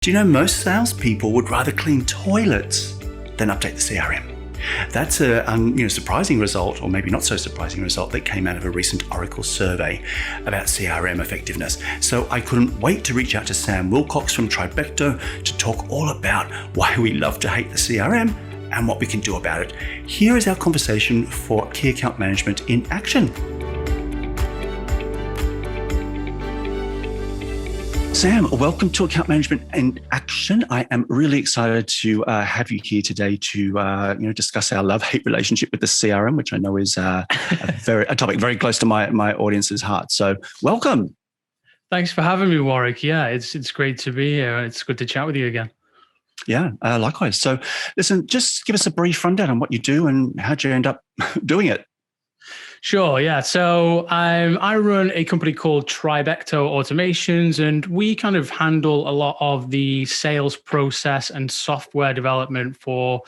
Do you know most salespeople would rather clean toilets than update the CRM? That's a surprising result, or maybe not so surprising result, that came out of a recent Oracle survey about CRM effectiveness. So I couldn't wait to reach out to Sam Wilcox from Tribecto to talk all about why we love to hate the CRM and what we can do about it. Here is our conversation for Key Account Management in Action. Sam, welcome to Account Management in Action. I am really excited to have you here today to discuss our love-hate relationship with the CRM, which I know is a topic very close to my audience's heart. So welcome. Thanks for having me, Warwick. Yeah, it's great to be here. It's good to chat with you again. Yeah, likewise. So listen, just give us a brief rundown on what you do and how'd you end up doing it. Sure, yeah. So I run a company called Tribecto Automations, and we kind of handle a lot of the sales process and software development for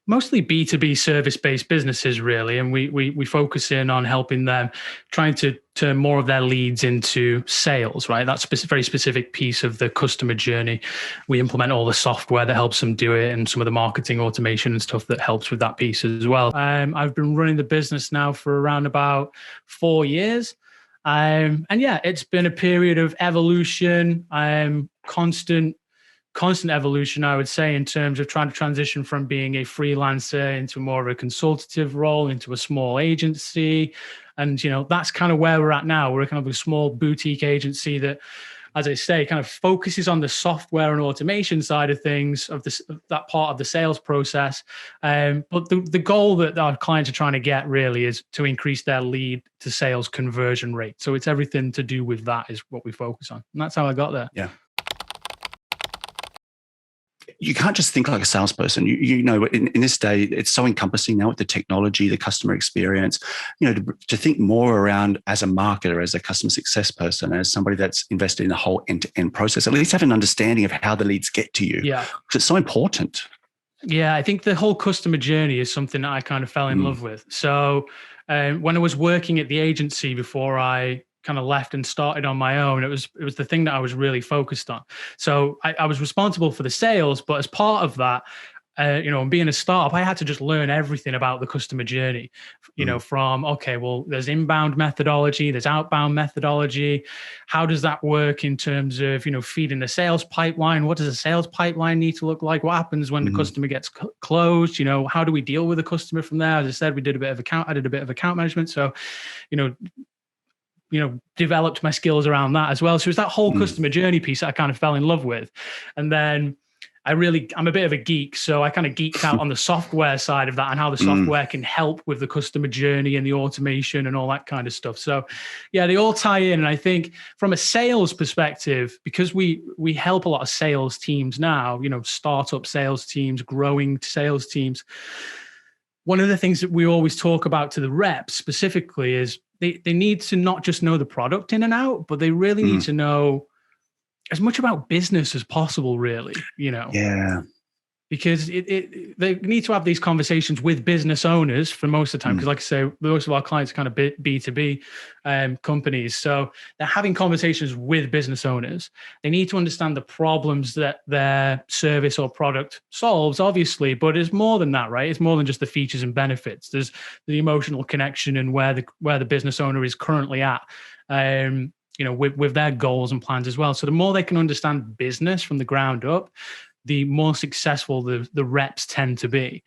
mostly B2B service-based businesses, really. And we focus in on helping them, trying to turn more of their leads into sales, right? That's a very specific piece of the customer journey. We implement all the software that helps them do it and some of the marketing automation and stuff that helps with that piece as well. I've been running the business now for around about 4 years. And yeah, it's been a period of evolution, constant evolution, I would say, in terms of trying to transition from being a freelancer into more of a consultative role, into a small agency. And, that's kind of where we're at now. We're kind of a small boutique agency that, as I say, kind of focuses on the software and automation side of things, of that part of the sales process. But the goal that our clients are trying to get really is to increase their lead to sales conversion rate. So it's everything to do with that is what we focus on. And that's how I got there. Yeah. You can't just think like a salesperson. In this day, it's so encompassing now with the technology, the customer experience, to think more around as a marketer, as a customer success person, as somebody that's invested in the whole end-to-end process, at least have an understanding of how the leads get to you. Yeah. Because it's so important. Yeah, I think the whole customer journey is something that I kind of fell in love with. So when I was working at the agency before I kind of left and started on my own, it was the thing that I was really focused on. So I was responsible for the sales, but as part of that, being a startup, I had to just learn everything about the customer journey, from, there's inbound methodology, there's outbound methodology. How does that work in terms of, feeding the sales pipeline? What does a sales pipeline need to look like? What happens when the customer gets closed? How do we deal with the customer from there? As I said, I did a bit of account management. So, developed my skills around that as well. So it was that whole customer journey piece that I kind of fell in love with. And then I'm a bit of a geek. So I kind of geeked out on the software side of that and how the software can help with the customer journey and the automation and all that kind of stuff. So yeah, they all tie in. And I think from a sales perspective, because we help a lot of sales teams now, startup sales teams, growing sales teams. One of the things that we always talk about to the reps specifically is they need to not just know the product in and out, but they really need to know as much about business as possible, really, Yeah. Because they need to have these conversations with business owners for most of the time. Because like I say, most of our clients are kind of B2B companies. So they're having conversations with business owners. They need to understand the problems that their service or product solves, obviously, but it's more than that, right? It's more than just the features and benefits. There's the emotional connection and where the business owner is currently at. With their goals and plans as well. So the more they can understand business from the ground up, the more successful the reps tend to be.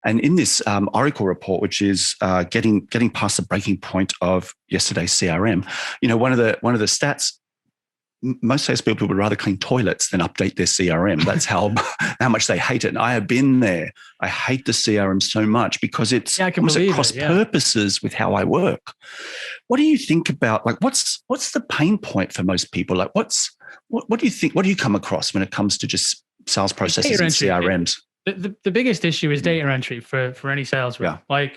And in this Oracle report, which is getting past the breaking point of yesterday's CRM, one of the stats, most salespeople would rather clean toilets than update their CRM. That's how much they hate it. And I have been there. I hate the CRM so much because it's almost at cross purposes with how I work. What do you think about, what's the pain point for most people? What do you think? What do you come across when it comes to just sales processes and CRMs? The biggest issue is data entry for any sales rep. Yeah.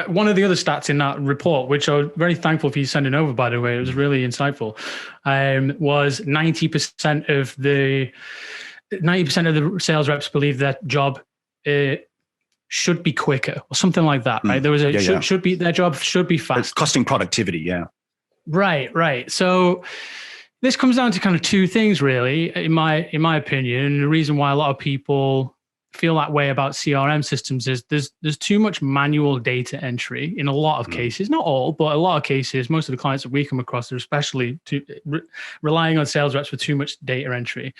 One of the other stats in that report, which I was very thankful for you sending over, by the way, it was really insightful, was 90% of the sales reps believe that job should be quicker or something like that, right? There was their job should be fast. It's costing productivity, yeah. Right. So This comes down to kind of two things, really, in my opinion. And the reason why a lot of people feel that way about CRM systems is there's too much manual data entry in a lot of cases, not all, but a lot of cases. Most of the clients that we come across are especially relying on sales reps for too much data entry.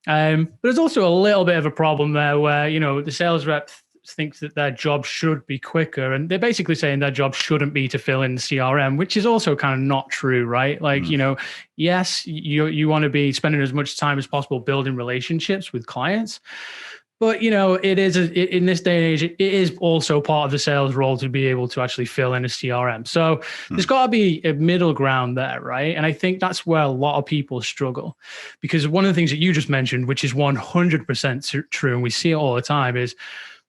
But there's also a little bit of a problem there where, the sales rep thinks that their job should be quicker, and they're basically saying their job shouldn't be to fill in the CRM, which is also kind of not true, right? Like, yes, you want to be spending as much time as possible building relationships with clients. But, it is in this day and age, it is also part of the sales role to be able to actually fill in a CRM. So there's got to be a middle ground there, right? And I think that's where a lot of people struggle, because one of the things that you just mentioned, which is 100% true, and we see it all the time, is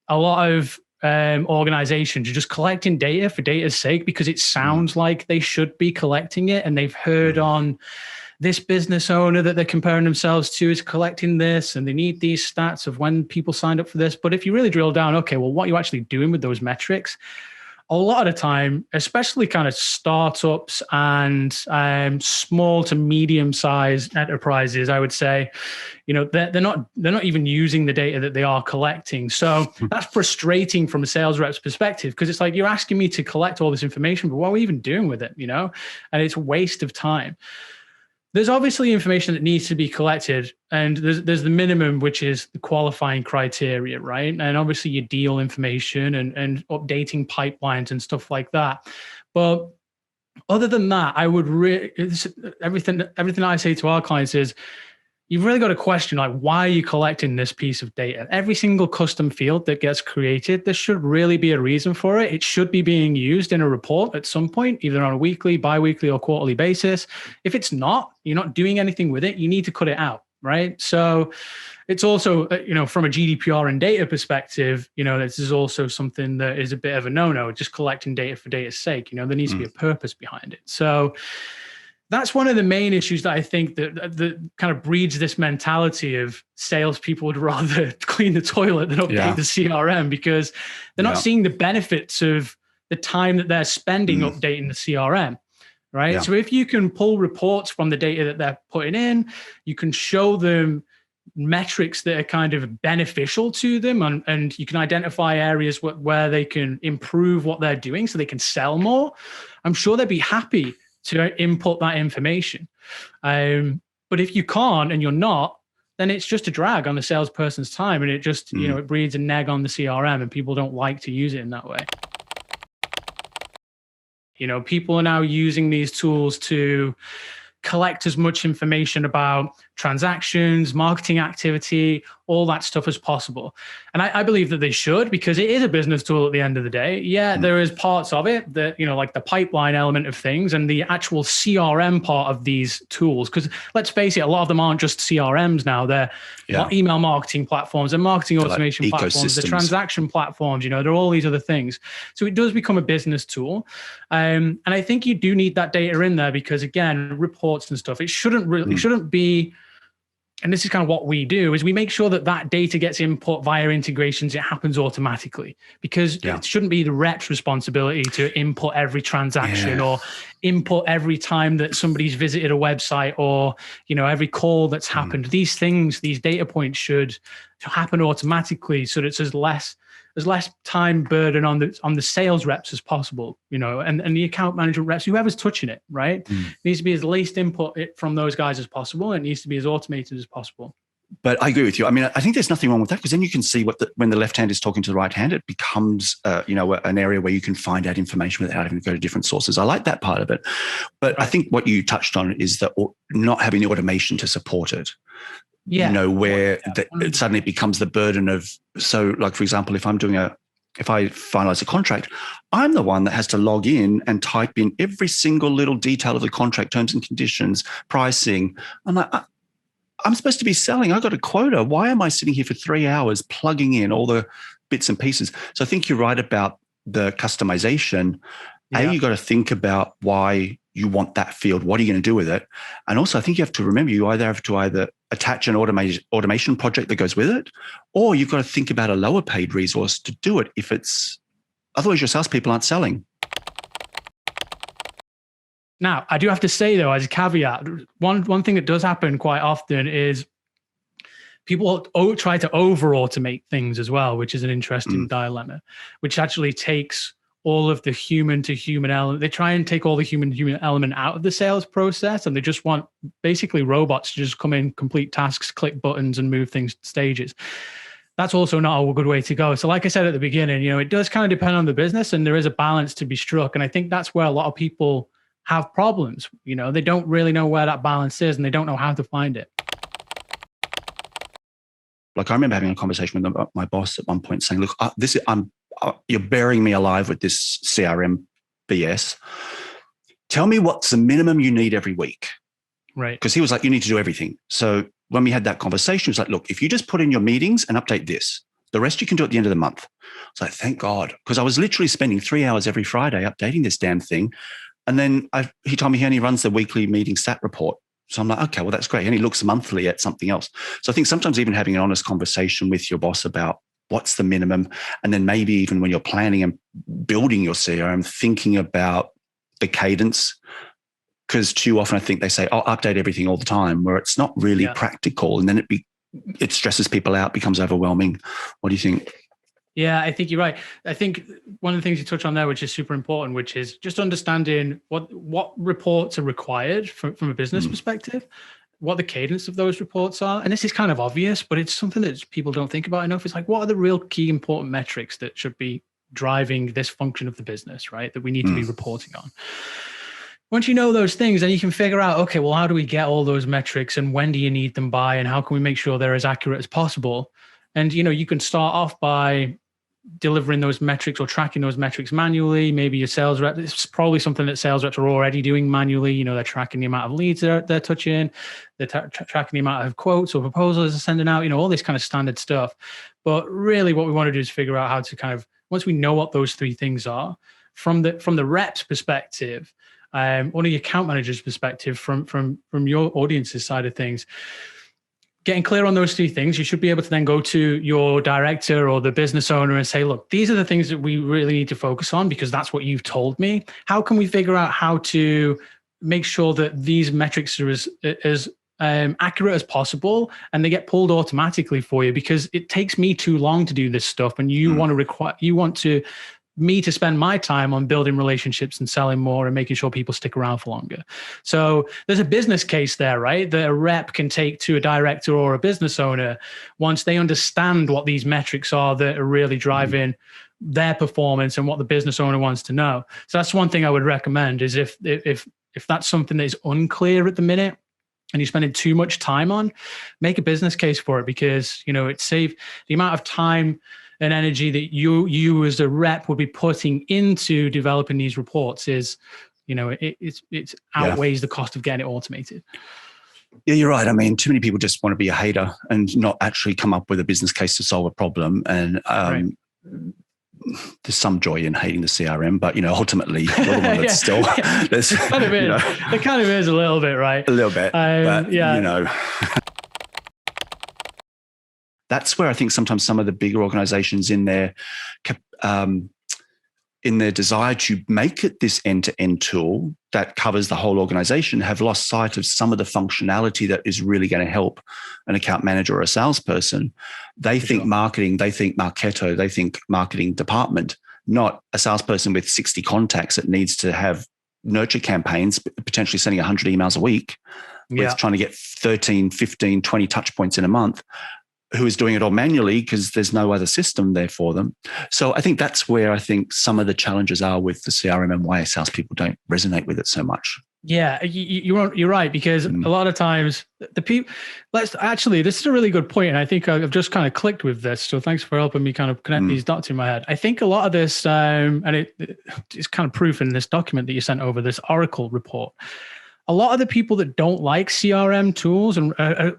a lot of organizations are just collecting data for data's sake because it sounds like they should be collecting it, and they've heard on this business owner that they're comparing themselves to is collecting this, and they need these stats of when people signed up for this. But if you really drill down, okay, well, what are you actually doing with those metrics? A lot of the time, especially kind of startups and small to medium-sized enterprises, I would say, they're not even using the data that they are collecting. So that's frustrating from a sales rep's perspective, because it's like, you're asking me to collect all this information, but what are we even doing with it? And it's a waste of time. There's obviously information that needs to be collected, and there's the minimum, which is the qualifying criteria, right? And obviously your deal information and updating pipelines and stuff like that. But other than that, I would everything I say to our clients is, you've really got to question, like, why are you collecting this piece of data? Every single custom field that gets created, there should really be a reason for it. It should be being used in a report at some point, either on a weekly, bi-weekly, or quarterly basis. If it's not, you're not doing anything with it, you need to cut it out, right? So it's also, from a GDPR and data perspective, this is also something that is a bit of a no-no, just collecting data for data's sake. There needs to be a purpose behind it. So that's one of the main issues that I think that kind of breeds this mentality of salespeople would rather clean the toilet than update the CRM, because they're not seeing the benefits of the time that they're spending updating the CRM, right? So if you can pull reports from the data that they're putting in, you can show them metrics that are kind of beneficial to them, and you can identify areas where they can improve what they're doing so they can sell more. I'm sure they'd be happy to input that information. But if you can't and you're not, then it's just a drag on the salesperson's time, and it just, it breeds a neg on the CRM, and people don't like to use it in that way. People are now using these tools to collect as much information about transactions, marketing activity, all that stuff as possible. And I believe that they should, because it is a business tool at the end of the day. Yeah, there is parts of it that, like the pipeline element of things and the actual CRM part of these tools. Because let's face it, a lot of them aren't just CRMs now. They're email marketing platforms, they're marketing automation platforms, they're transaction platforms, there are all these other things. So it does become a business tool. And I think you do need that data in there, because again, reports and stuff, it shouldn't be. And this is kind of what we do, is we make sure that that data gets input via integrations. It happens automatically, because it shouldn't be the rep's responsibility to input every transaction or input every time that somebody's visited a website, or, every call that's happened. These things, these data points should happen automatically, so that there's less time burden on the sales reps as possible, and the account management reps, whoever's touching it, right? It needs to be as least input from those guys as possible. And it needs to be as automated as possible. But I agree with you. I mean, I think there's nothing wrong with that, because then you can see when the left hand is talking to the right hand, it becomes, an area where you can find out information without having to go to different sources. I like that part of it. But I think what you touched on is that not having the automation to support it. Where it suddenly becomes the burden of, so like, for example, if I finalize a contract, I'm the one that has to log in and type in every single little detail of the contract, terms and conditions, pricing. I'm like, I'm supposed to be selling. I got a quota. Why am I sitting here for 3 hours plugging in all the bits and pieces? So I think you're right about the customization. You got to think about why you want that field. What are you going to do with it? And also, I think you have to remember, you either have to attach an automation project that goes with it, or you've got to think about a lower paid resource to do it. Otherwise your salespeople aren't selling. Now, I do have to say, though, as a caveat, one thing that does happen quite often is people try to over-automate things as well, which is an interesting dilemma, which actually takes all of the human-to-human element. They try and take all the human-to-human element out of the sales process, and they just want basically robots to just come in, complete tasks, click buttons, and move things to stages. That's also not a good way to go. So like I said at the beginning, it does kind of depend on the business, and there is a balance to be struck. And I think that's where a lot of people have problems. They don't really know where that balance is, and they don't know how to find it. Like I remember having a conversation with my boss at one point saying, look, you're burying me alive with this CRM BS. Tell me what's the minimum you need every week. Right. Because he was like, you need to do everything. So when we had that conversation, it was like, look, if you just put in your meetings and update this, the rest you can do at the end of the month. It's like, thank God. Because I was literally spending 3 hours every Friday updating this damn thing. And then he told me he only runs the weekly meeting stat report. So I'm like, okay, well, that's great. And he looks monthly at something else. So I think sometimes even having an honest conversation with your boss about what's the minimum, and then maybe even when you're planning and building your CRM, thinking about the cadence, because too often I think they say, update everything all the time, where it's not really practical. And then it stresses people out, becomes overwhelming. What do you think? Yeah, I think you're right. I think one of the things you touch on there, which is super important, which is just understanding what reports are required from a business perspective, what the cadence of those reports are. And this is kind of obvious, but it's something that people don't think about enough. It's like, what are the real key important metrics that should be driving this function of the business, right? That we need to be reporting on. Once you know those things, then you can figure out, okay, well, how do we get all those metrics, and when do you need them by, and how can we make sure they're as accurate as possible? And, you can start off by delivering those metrics or tracking those metrics manually. Maybe your sales rep, it's probably something that sales reps are already doing manually. They're tracking the amount of leads they're touching, they're tracking the amount of quotes or proposals they're sending out, all this kind of standard stuff. But really what we want to do is figure out how to kind of, once we know what those three things are, from the rep's perspective, or the account manager's perspective, from your audience's side of things, getting clear on those three things, you should be able to then go to your director or the business owner and say, look, these are the things that we really need to focus on because that's what you've told me. How can we figure out how to make sure that these metrics are as accurate as possible and they get pulled automatically for you? Because it takes me too long to do this stuff, and you want me to spend my time on building relationships and selling more and making sure people stick around for longer. So there's a business case there, right? That a rep can take to a director or a business owner once they understand what these metrics are that are really driving their performance and what the business owner wants to know. So that's one thing I would recommend is if that's something that is unclear at the minute and you're spending too much time on, make a business case for it, because, it saves the amount of time and energy that you as a rep would be putting into developing these reports is, it outweighs the cost of getting it automated. Yeah, you're right. I mean, too many people just want to be a hater and not actually come up with a business case to solve a problem. And there's some joy in hating the CRM, but ultimately, you're the one that's still. There's, it kind of is a little bit, right? A little bit, but that's where I think sometimes some of the bigger organizations in their desire to make it this end-to-end tool that covers the whole organization have lost sight of some of the functionality that is really going to help an account manager or a salesperson. They think marketing, they think marketo, they think marketing department, not a salesperson with 60 contacts that needs to have nurture campaigns, potentially sending 100 emails a week with trying to get 13, 15, 20 touch points in a month, who is doing it all manually because there's no other system there for them. So I think that's where I think some of the challenges are with the CRM and why salespeople don't resonate with it so much. Yeah, you're right, because a lot of times the people, this is a really good point. And I think I've just kind of clicked with this. So thanks for helping me kind of connect these dots in my head. I think a lot of this, and it's kind of proof in this document that you sent over, this Oracle report. A lot of the people that don't like CRM tools and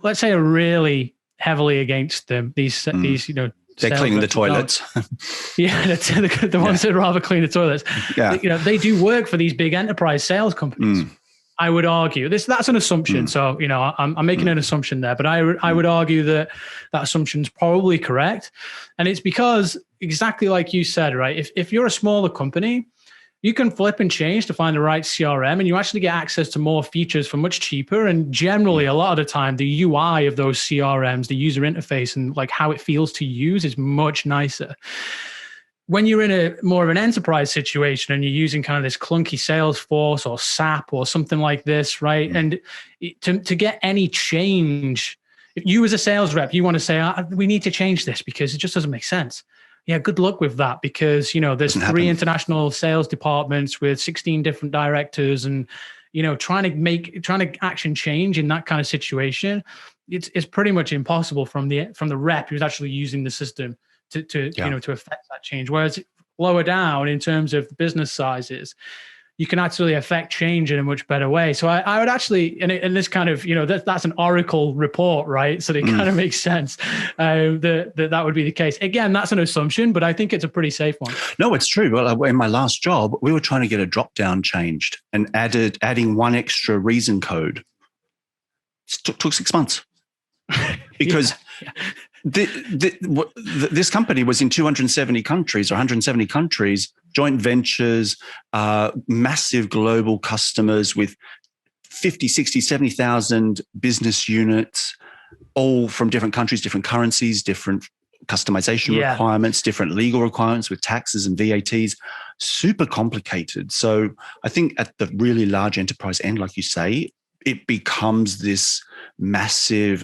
let's say are really heavily against them, these they're cleaning the toilets. The ones that rather clean the toilets. Yeah. They do work for these big enterprise sales companies. I would argue that's an assumption. So, I'm making an assumption there, but I would argue that assumption is probably correct. And it's because exactly like you said, right? If you're a smaller company, you can flip and change to find the right CRM, and you actually get access to more features for much cheaper. And generally, a lot of the time, the UI of those CRMs, the user interface and like how it feels to use is much nicer. When you're in a more of an enterprise situation and you're using kind of this clunky Salesforce or SAP or something like this, right? And to get any change, if you as a sales rep, you want to say, we need to change this because it just doesn't make sense. Yeah, good luck with that, because there's three international sales departments with 16 different directors, and trying to action change in that kind of situation, it's pretty much impossible from the rep who's actually using the system to affect that change. Whereas lower down in terms of business sizes, you can actually affect change in a much better way. So I would actually, and this kind of, that's an Oracle report, right? So it kind of makes sense that would be the case. Again, that's an assumption, but I think it's a pretty safe one. No, it's true. Well, in my last job, we were trying to get a drop-down changed and adding one extra reason code. It took 6 months because this company was in 270 countries or 170 countries, joint ventures, massive global customers with 50, 60, 70,000 business units, all from different countries, different currencies, different customization requirements, different legal requirements with taxes and VATs, super complicated. So I think at the really large enterprise end, like you say, it becomes this massive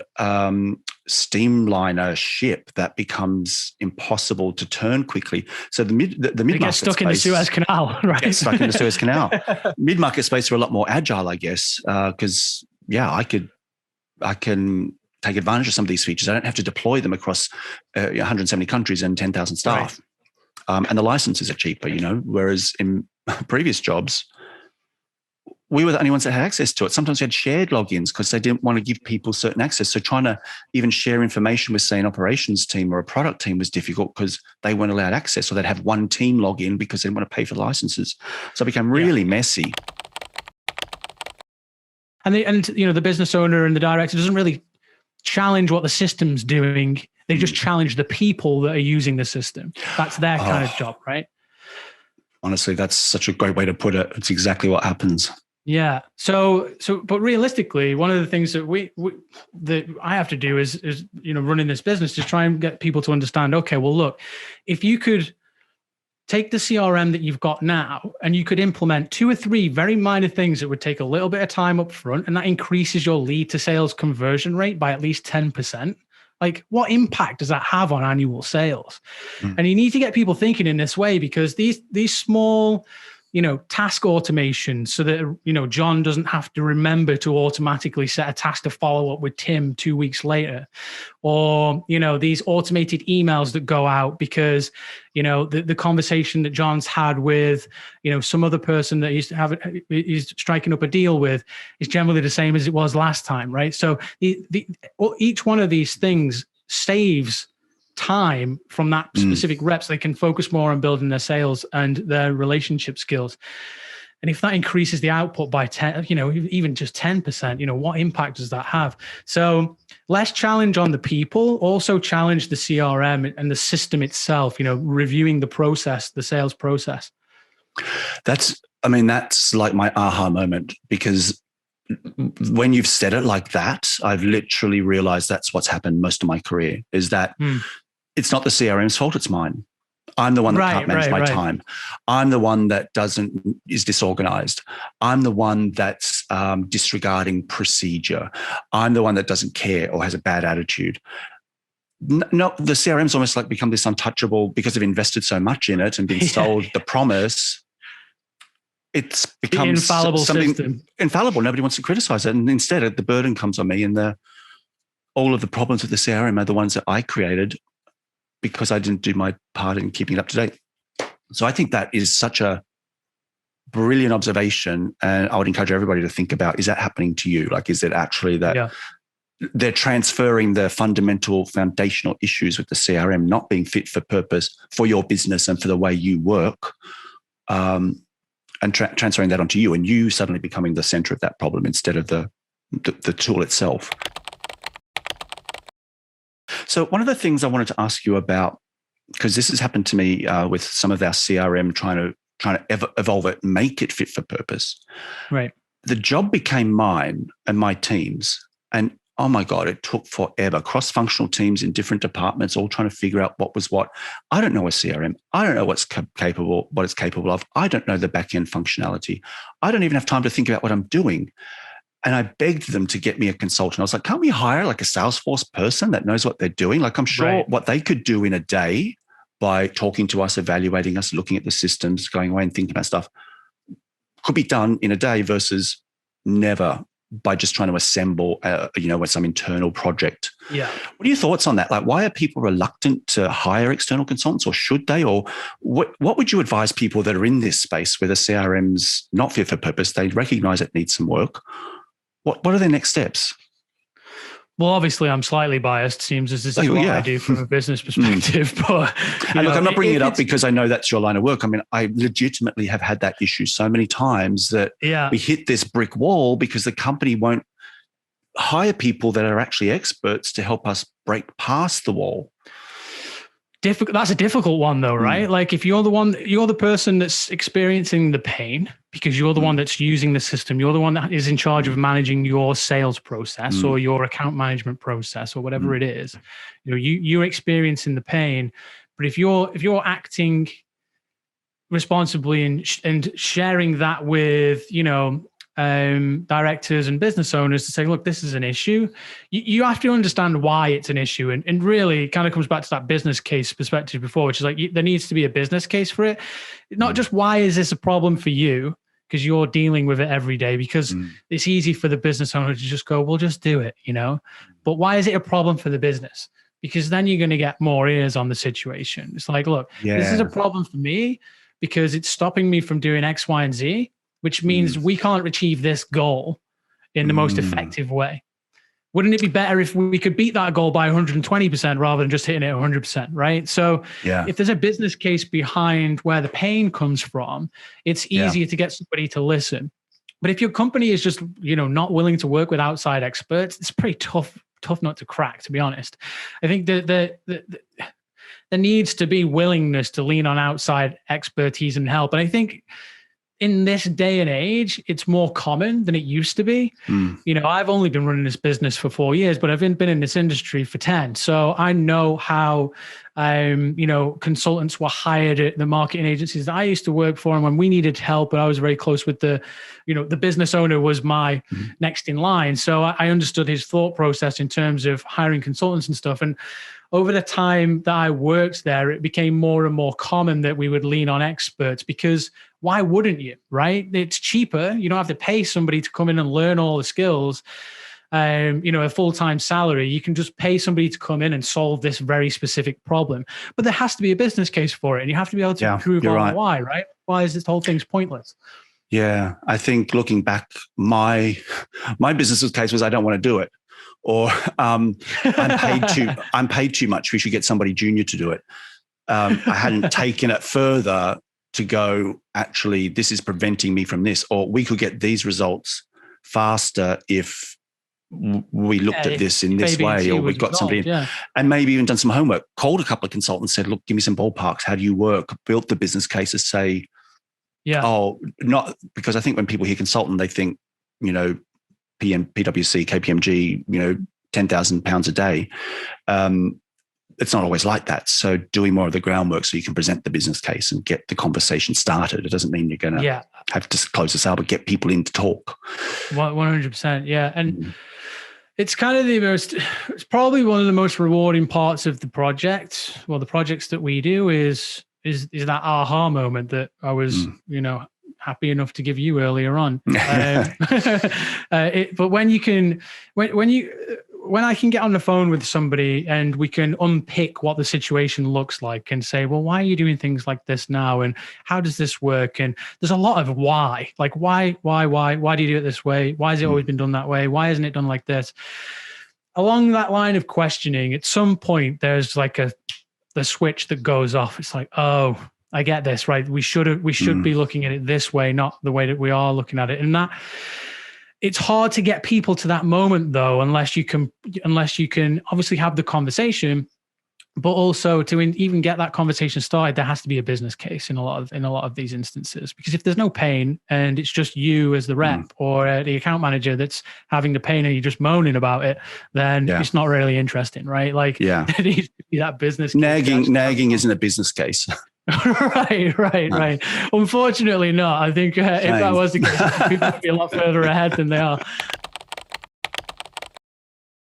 steamliner ship that becomes impossible to turn quickly. So the mid-market get stuck in the Suez Canal, right? Get stuck in the Suez Canal. Mid-market space are a lot more agile, I guess, because I can take advantage of some of these features. I don't have to deploy them across 170 countries and 10,000 staff, and the licenses are cheaper. Whereas in previous jobs, we were the only ones that had access to it. Sometimes we had shared logins because they didn't want to give people certain access. So trying to even share information with, say, an operations team or a product team was difficult because they weren't allowed access, or they'd have one team login because they didn't want to pay for the licenses. So it became really messy. And the business owner and the director doesn't really challenge what the system's doing. They just challenge the people that are using the system. That's their kind of job, right? Honestly, that's such a great way to put it. It's exactly what happens. Yeah. So, but realistically, one of the things that that I have to do is running this business to try and get people to understand, okay, well, look, if you could take the CRM that you've got now and you could implement 2 or 3 very minor things that would take a little bit of time up front, and that increases your lead to sales conversion rate by at least 10%. Like, what impact does that have on annual sales? And you need to get people thinking in this way, because these small, task automation, so that, John doesn't have to remember to automatically set a task to follow up with Tim 2 weeks later, or, these automated emails that go out because, the conversation that John's had with, some other person that he's striking up a deal with is generally the same as it was last time, right? So each one of these things saves time from that specific rep, so they can focus more on building their sales and their relationship skills. And if that increases the output by 10, even just 10%, what impact does that have? So less challenge on the people, also challenge the CRM and the system itself, reviewing the process, the sales process. That's like my aha moment, because when you've said it like that, I've literally realized that's what's happened most of my career, is that it's not the CRM's fault, it's mine. I'm the one that can't manage my time. I'm the one that is disorganized. I'm the one that's disregarding procedure. I'm the one that doesn't care or has a bad attitude. No, the CRM's almost like become this untouchable because they've invested so much in it and been sold the promise. It's become infallible something system. Infallible. Nobody wants to criticize it. And instead, the burden comes on me, and all of the problems with the CRM are the ones that I created because I didn't do my part in keeping it up to date. So I think that is such a brilliant observation. And I would encourage everybody to think about, is that happening to you? Like, is it actually that they're transferring the fundamental foundational issues with the CRM not being fit for purpose for your business and for the way you work, and transferring that onto you, and you suddenly becoming the center of that problem instead of the tool itself. So one of the things I wanted to ask you about, because this has happened to me with some of our CRM trying to trying to evolve it, make it fit for purpose. Right. The job became mine and my team's. And oh my God, it took forever. Cross-functional teams in different departments, all trying to figure out what was what. I don't know a CRM. I don't know what it's capable of. I don't know the back-end functionality. I don't even have time to think about what I'm doing. And I begged them to get me a consultant. I was like, can't we hire like a Salesforce person that knows what they're doing? Like, I'm sure what they could do in a day by talking to us, evaluating us, looking at the systems, going away and thinking about stuff could be done in a day versus never by just trying to assemble, with some internal project. Yeah. What are your thoughts on that? Like, why are people reluctant to hire external consultants, or should they? Or what would you advise people that are in this space where the CRM's not fit for purpose? They recognize it needs some work. What are their next steps? Well, obviously, I'm slightly biased. Seems as this is what I do from a business perspective. But and look, I'm not bringing it up because I know that's your line of work. I mean, I legitimately have had that issue so many times that we hit this brick wall because the company won't hire people that are actually experts to help us break past the wall. That's a difficult one though, right? Like if you're the person that's experiencing the pain because you're the one that's using the system, you're the one that is in charge of managing your sales process or your account management process or whatever it is. You're experiencing the pain, but if you're acting responsibly and sharing that with, directors and business owners to say, look, this is an issue. You have to understand why it's an issue. And really it kind of comes back to that business case perspective before, which is like, there needs to be a business case for it. Not just why is this a problem for you? Because you're dealing with it every day, because it's easy for the business owner to just go, well, just do it, But why is it a problem for the business? Because then you're going to get more ears on the situation. It's like, look, this is a problem for me because it's stopping me from doing X, Y, and Z, which means we can't achieve this goal in the most effective way. Wouldn't it be better if we could beat that goal by 120% rather than just hitting it 100%, right? So if there's a business case behind where the pain comes from, it's easier to get somebody to listen. But if your company is just, not willing to work with outside experts, it's pretty tough nut to crack, to be honest. I think there needs to be willingness to lean on outside expertise and help. And I think in this day and age, it's more common than it used to be. I've only been running this business for 4 years, but I've been in this industry for 10. So I know how, consultants were hired at the marketing agencies that I used to work for. And when we needed help, and I was very close with the business owner was my next in line. So I understood his thought process in terms of hiring consultants and stuff. And over the time that I worked there, it became more and more common that we would lean on experts because why wouldn't you, right? It's cheaper. You don't have to pay somebody to come in and learn all the skills, a full-time salary. You can just pay somebody to come in and solve this very specific problem. But there has to be a business case for it, and you have to be able to prove why, right? Why is this whole thing's pointless? Yeah, I think looking back, my business's case was I don't want to do it. Or I'm paid too much. We should get somebody junior to do it. I hadn't taken it further to go, actually, this is preventing me from this, or we could get these results faster if we looked at this in this way, or we got somebody in, and maybe even done some homework, called a couple of consultants, said, look, give me some ballparks. How do you work? Built the business cases, say, not because I think when people hear consultant, they think, PwC, KPMG, £10,000 a day. It's not always like that. So doing more of the groundwork so you can present the business case and get the conversation started. It doesn't mean you're going to have to close the sale, but get people in to talk. 100%. Yeah. And it's kind of it's probably one of the most rewarding parts of the project. Well, the projects that we do is that aha moment that I was, happy enough to give you earlier on. But when I can get on the phone with somebody and we can unpick what the situation looks like and say, well, why are you doing things like this now? And how does this work? And there's a lot of why, like why do you do it this way? Why has it always been done that way? Why isn't it done like this? Along that line of questioning, at some point, there's like the switch that goes off. It's like, oh, I get this, right? We should be looking at it this way, not the way that we are looking at it. And that it's hard to get people to that moment though, unless you can obviously have the conversation, But also to even get that conversation started, there has to be a business case in a lot of these instances. Because if there's no pain and it's just you as the rep or the account manager that's having the pain and you're just moaning about it, then it's not really interesting, right? Like there needs to be that business case. Nagging isn't a business case. Right. Unfortunately not. I think if that was the case, people would be a lot further ahead than they are.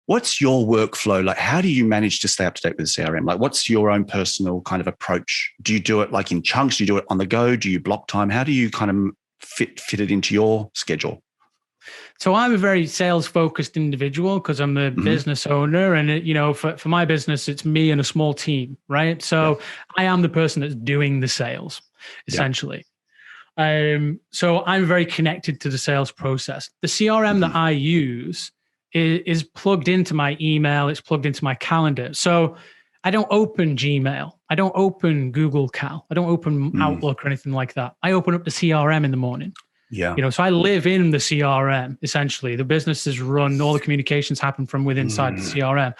What's your workflow? Like, how do you manage to stay up to date with the CRM? Like, what's your own personal kind of approach? Do you do it like in chunks? Do you do it on the go? Do you block time? How do you kind of fit it into your schedule? So I'm a very sales focused individual because I'm a business owner, and for my business, it's me and a small team, right? So I am the person that's doing the sales essentially. So I'm very connected to the sales process. The CRM that I use is plugged into my email. It's plugged into my calendar. So I don't open Gmail. I don't open Google Cal. I don't open Outlook or anything like that. I open up the CRM in the morning. Yeah. So I live in the CRM, essentially. The business is run, all the communications happen from within inside the CRM.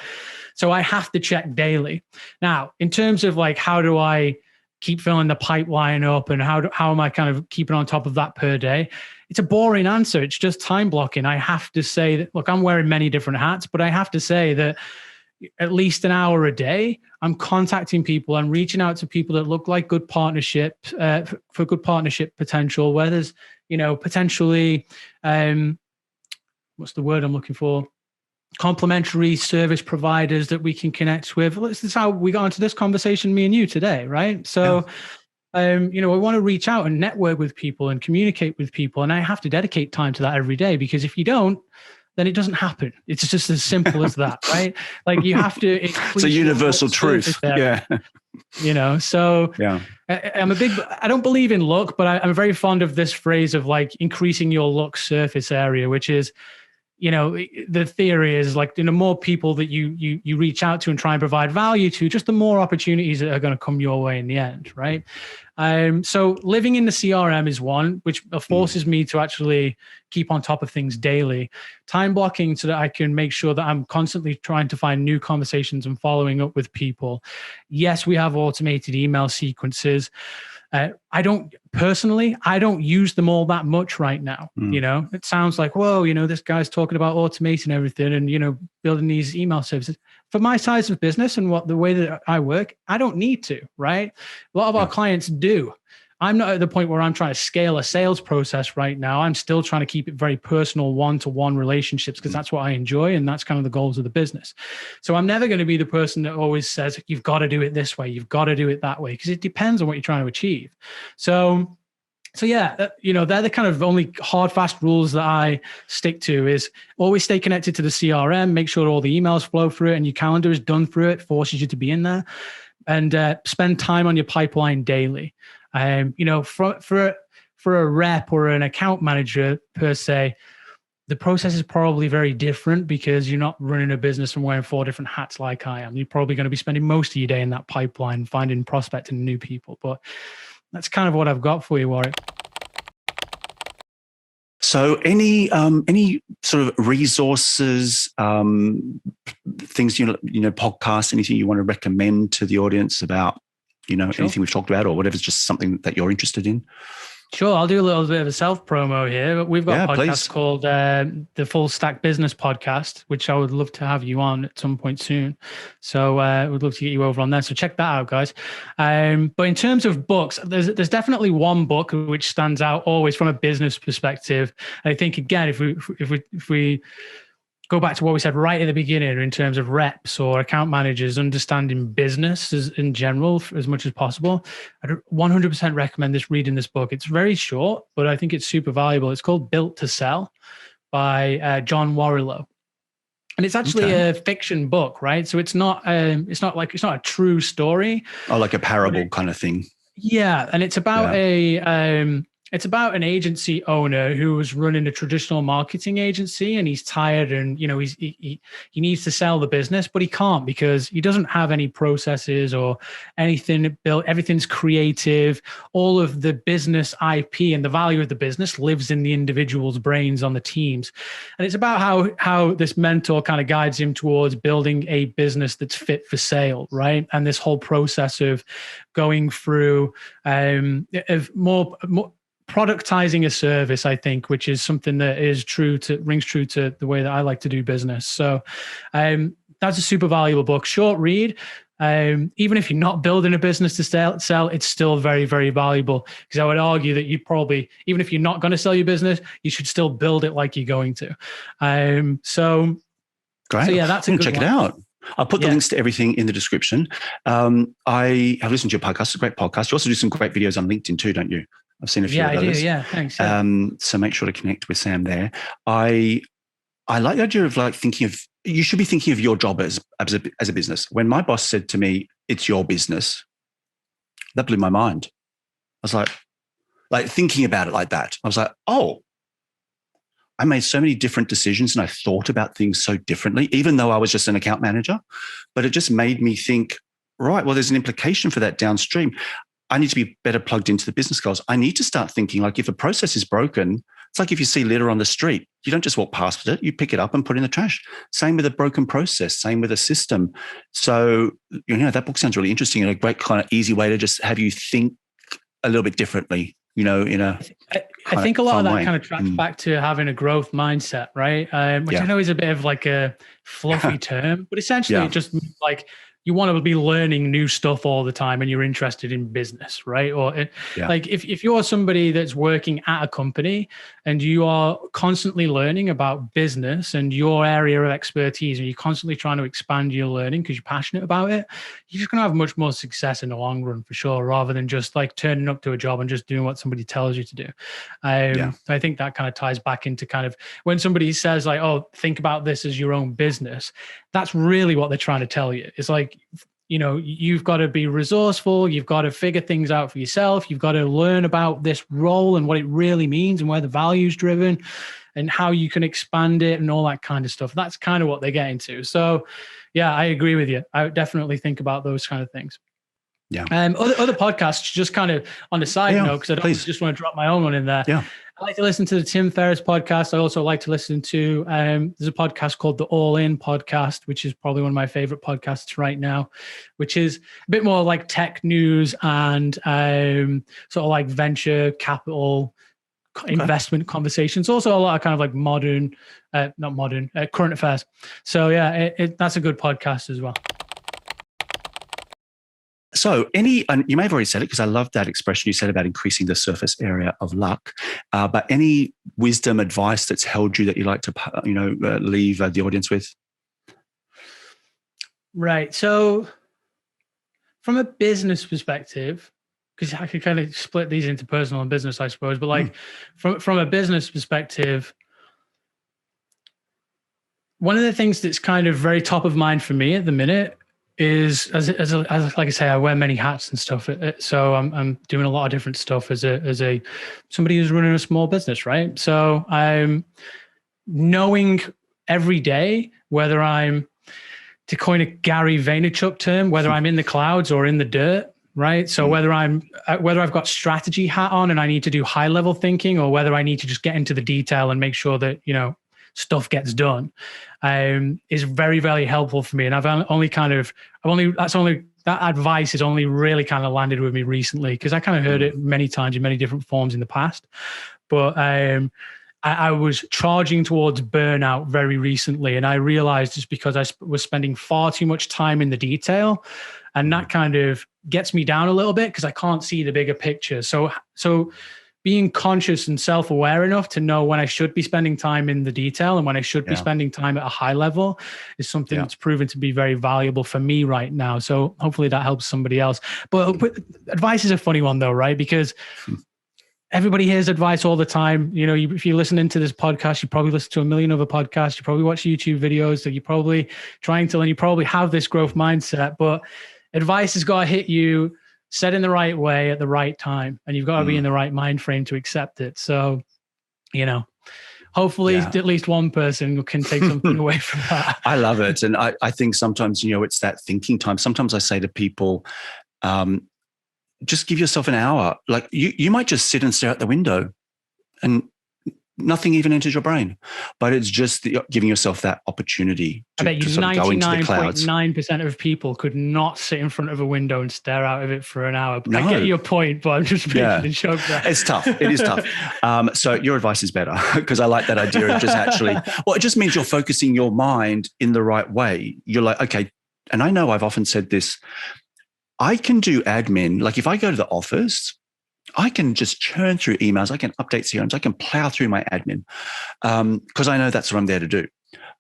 So I have to check daily. Now, in terms of like, how do I keep filling the pipeline up and how am I kind of keeping on top of that per day? It's a boring answer. It's just time blocking. I have to say that, look, I'm wearing many different hats, but I have to say that at least an hour a day, I'm contacting people. I'm reaching out to people that look like good partnership for good partnership potential, where there's, potentially, what's the word I'm looking for? Complementary service providers that we can connect with. This is how we got into this conversation, me and you today, right? So, we want to reach out and network with people and communicate with people. And I have to dedicate time to that every day, because if you don't, then it doesn't happen. It's just as simple as that, right? Like you have to. It's a universal truth. Yeah. So I don't believe in luck, but I'm very fond of this phrase of like increasing your luck surface area, which is, the theory is like, the more people that you reach out to and try and provide value to, just the more opportunities that are going to come your way in the end, right? So living in the CRM is one, which forces me to actually keep on top of things daily. Time blocking so that I can make sure that I'm constantly trying to find new conversations and following up with people. Yes, we have automated email sequences. I don't use them all that much right now. It sounds like, whoa, this guy's talking about automating everything and, building these email services. For my size of business and the way that I work, I don't need to, right? A lot of our clients do. I'm not at the point where I'm trying to scale a sales process right now. I'm still trying to keep it very personal, one-to-one relationships, because that's what I enjoy. And that's kind of the goals of the business. So I'm never going to be the person that always says, you've got to do it this way. You've got to do it that way, because it depends on what you're trying to achieve. So yeah, they're the kind of only hard, fast rules that I stick to is always stay connected to the CRM, make sure all the emails flow through it and your calendar is done through it, forces you to be in there, and spend time on your pipeline daily. For a rep or an account manager per se, the process is probably very different because you're not running a business and wearing 4 different hats like I am. You're probably going to be spending most of your day in that pipeline, finding prospecting new people. But that's kind of what I've got for you, Warwick. So any sort of resources, things, podcasts, anything you want to recommend to the audience about, anything we've talked about, or whatever's just something that you're interested in? Sure, I'll do a little bit of a self-promo here. We've got a podcast called the Full Stack Business Podcast, which I would love to have you on at some point soon. So we'd love to get you over on there. So check that out, guys. But in terms of books, there's definitely one book which stands out always from a business perspective. I think, again, if we go back to what we said right at the beginning in terms of reps or account managers understanding business in general as much as possible, I'd 100% recommend reading this book. It's very short, but I think it's super valuable. It's called Built to Sell by John Warrillow. And it's actually a fiction book, right? So it's not a true story. Oh, like a parable kind of thing. Yeah. And it's about a It's about an agency owner who was running a traditional marketing agency, and he's tired, and he needs to sell the business, but he can't because he doesn't have any processes or anything built. Everything's creative. All of the business IP and the value of the business lives in the individual's brains on the teams. And it's about how this mentor kind of guides him towards building a business that's fit for sale, right? And this whole process of going through of more productizing a service, I think, which is something that rings true to the way that I like to do business. So that's a super valuable book. Short read. Even if you're not building a business to sell, it's still very, very valuable, because I would argue that you probably, even if you're not going to sell your business, you should still build it like you're going to. So great. So yeah, that's a good check one. it out. I'll put the links to everything in the description. I have listened to your podcast. It's a great podcast. You also do some great videos on LinkedIn too, don't you? I've seen a few of those. Yeah, I do. Yeah, thanks. Yeah. So make sure to connect with Sam there. I like the idea of you should be thinking of your job as a business. When my boss said to me, "It's your business," that blew my mind. I was like thinking about it like that. I was like, oh, I made so many different decisions and I thought about things so differently, even though I was just an account manager. But it just made me think, right, well, there's an implication for that downstream. I need to be better plugged into the business goals. I need to start thinking, like, if a process is broken, it's like if you see litter on the street, you don't just walk past it, you pick it up and put it in the trash. Same with a broken process, same with a system. So, that book sounds really interesting and a great kind of easy way to just have you think a little bit differently, in a I think a lot of that way. kind of tracks back to having a growth mindset, right? Which I know is a bit of like a fluffy term, but essentially it just means like you want to be learning new stuff all the time and you're interested in business, right? Or like if you're somebody that's working at a company and you are constantly learning about business and your area of expertise, and you're constantly trying to expand your learning because you're passionate about it, you're just going to have much more success in the long run for sure, rather than just like turning up to a job and just doing what somebody tells you to do. I think that kind of ties back into kind of when somebody says like, oh, think about this as your own business. That's really what they're trying to tell you. It's like, you've got to be resourceful. You've got to figure things out for yourself. You've got to learn about this role and what it really means and where the value's driven and how you can expand it and all that kind of stuff. That's kind of what they get into. So yeah, I agree with you. I would definitely think about those kind of things. Yeah. Other podcasts, just kind of on the side note, because I don't just want to drop my own one in there. Yeah. I like to listen to the Tim Ferriss podcast. I also like to listen to, there's a podcast called the All In podcast, which is probably one of my favorite podcasts right now, which is a bit more like tech news and sort of like venture capital investment conversations. Also a lot of kind of like current affairs. So yeah, that's a good podcast as well. So and you may have already said it, because I love that expression you said about increasing the surface area of luck, but any wisdom, advice that's held you that you like to, leave the audience with? Right. So from a business perspective, because I could kind of split these into personal and business, I suppose, but like from a business perspective, one of the things that's kind of very top of mind for me at the minute is as like I say, I wear many hats and stuff. So I'm doing a lot of different stuff as somebody who's running a small business, right? So I'm knowing every day whether I'm, to coin a Gary Vaynerchuk term, whether I'm in the clouds or in the dirt, right? So whether I've got strategy hat on and I need to do high level thinking, or whether I need to just get into the detail and make sure that stuff gets done, is very, very helpful for me. And that advice has only really kind of landed with me recently, because I kind of heard it many times in many different forms in the past. But I was charging towards burnout very recently, and I realized it's because I was spending far too much time in the detail, and that kind of gets me down a little bit because I can't see the bigger picture. So being conscious and self-aware enough to know when I should be spending time in the detail and when I should be spending time at a high level is something that's proven to be very valuable for me right now. So hopefully that helps somebody else. But advice is a funny one though, right? Because everybody hears advice all the time. If you listen into this podcast, you probably listen to a million other podcasts. You probably watch YouTube videos that you're probably trying to learn. You probably have this growth mindset, but advice has got to hit you said in the right way at the right time, and you've got to be in the right mind frame to accept it. So, hopefully at least one person can take something away from that. I love it. And I think sometimes, it's that thinking time. Sometimes I say to people, just give yourself an hour. Like you might just sit and stare out the window and nothing even enters your brain, but it's just giving yourself that opportunity to sort of go into the clouds. 99.9% of people could not sit in front of a window and stare out of it for an hour. No. I get your point, but I'm just making a joke there. It's tough. It is tough. So your advice is better, because I like that idea of just actually, it just means you're focusing your mind in the right way. You're like, okay, and I know I've often said this, I can do admin. Like if I go to the office, I can just churn through emails. I can update CRMs. I can plow through my admin because I know that's what I'm there to do.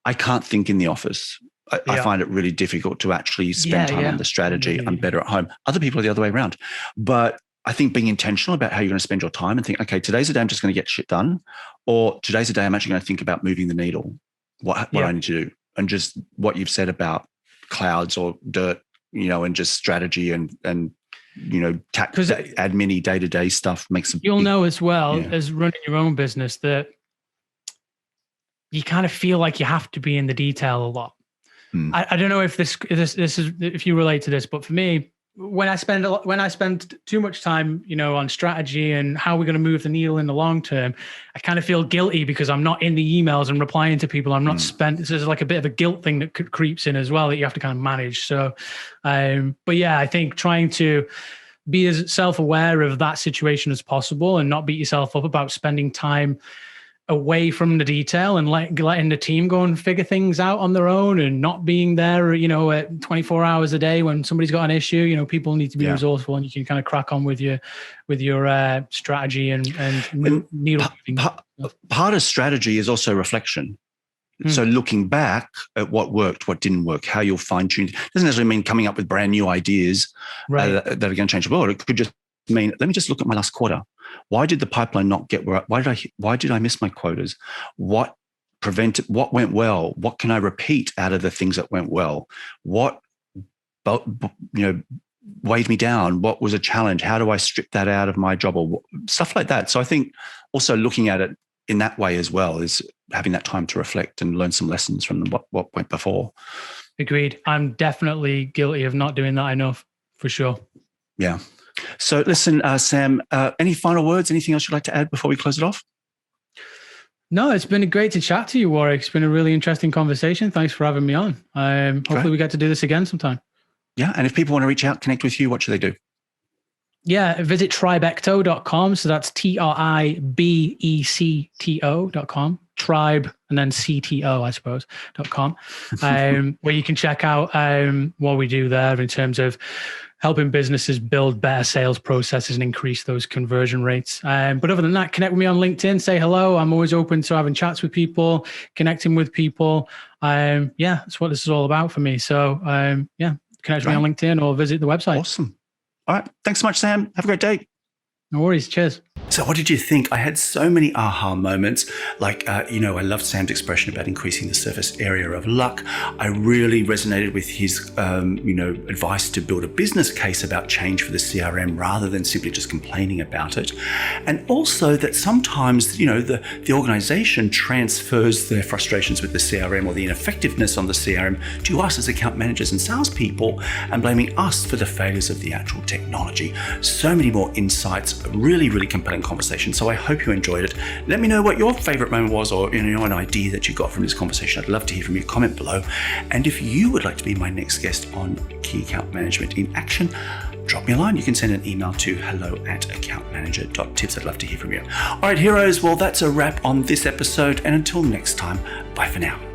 I can't think in the office. I find it really difficult to actually spend time on the strategy. I'm better at home. Other people are the other way around. But I think being intentional about how you're going to spend your time and think, okay, today's the day I'm just going to get shit done, or today's the day I'm actually going to think about moving the neadle, what I need to do. And just what you've said about clouds or dirt, and just strategy and admin-y day-to-day stuff makes a You'll know as well as running your own business that you kind of feel like you have to be in the detail a lot. I don't know if this is if you relate to this, but for me, when I spend too much time, on strategy and how we're going to move the needle in the long term, I kind of feel guilty because I'm not in the emails and replying to people. I'm not spent. This is like a bit of a guilt thing that creeps in as well that you have to kind of manage. So, but yeah, I think trying to be as self-aware of that situation as possible and not beat yourself up about spending time away from the detail and letting the team go and figure things out on their own and not being there, at 24 hours a day when somebody's got an issue. People need to be resourceful, and you can kind of crack on with your strategy and needle moving. Part of strategy is also reflection. So looking back at what worked, what didn't work, how you'll fine tune. Doesn't necessarily mean coming up with brand new ideas that are going to change the world. It could just mean, let me just look at my last quarter. Why did the pipeline not get where? Why did I miss my quotas? What prevented? What went well? What can I repeat out of the things that went well? What weighed me down? What was a challenge? How do I strip that out of my job, or stuff like that? So I think also looking at it in that way as well is having that time to reflect and learn some lessons from what went before. Agreed. I'm definitely guilty of not doing that enough, for sure. Yeah. So listen, Sam, any final words, anything else you'd like to add before we close it off? No, it's been great to chat to you, Warwick. It's been a really interesting conversation. Thanks for having me on. Hopefully we get to do this again sometime. Yeah. And if people want to reach out, connect with you, what should they do? Yeah, visit tribecto.com. So that's tribecto.com. Tribe and then CTO, I suppose, .com, where you can check out what we do there in terms of helping businesses build better sales processes and increase those conversion rates. But other than that, connect with me on LinkedIn, say hello. I'm always open to having chats with people, connecting with people. That's what this is all about for me. So connect with me on LinkedIn or visit the website. Awesome. All right. Thanks so much, Sam. Have a great day. No worries. Cheers. So what did you think? I had so many aha moments. Like, I loved Sam's expression about increasing the surface area of luck. I really resonated with his, advice to build a business case about change for the CRM rather than simply just complaining about it. And also that sometimes, the organization transfers their frustrations with the CRM or the ineffectiveness on the CRM to us as account managers and salespeople and blaming us for the failures of the actual technology. So many more insights, really, really compelling conversation. So I hope you enjoyed it. Let me know what your favorite moment was, or an idea that you got from this conversation. I'd love to hear from you. Comment below. And if you would like to be my next guest on Key Account Management in Action, drop me a line. You can send an email to hello@accountmanager.tips. I'd love to hear from you. All right, heroes. Well, that's a wrap on this episode. And until next time, bye for now.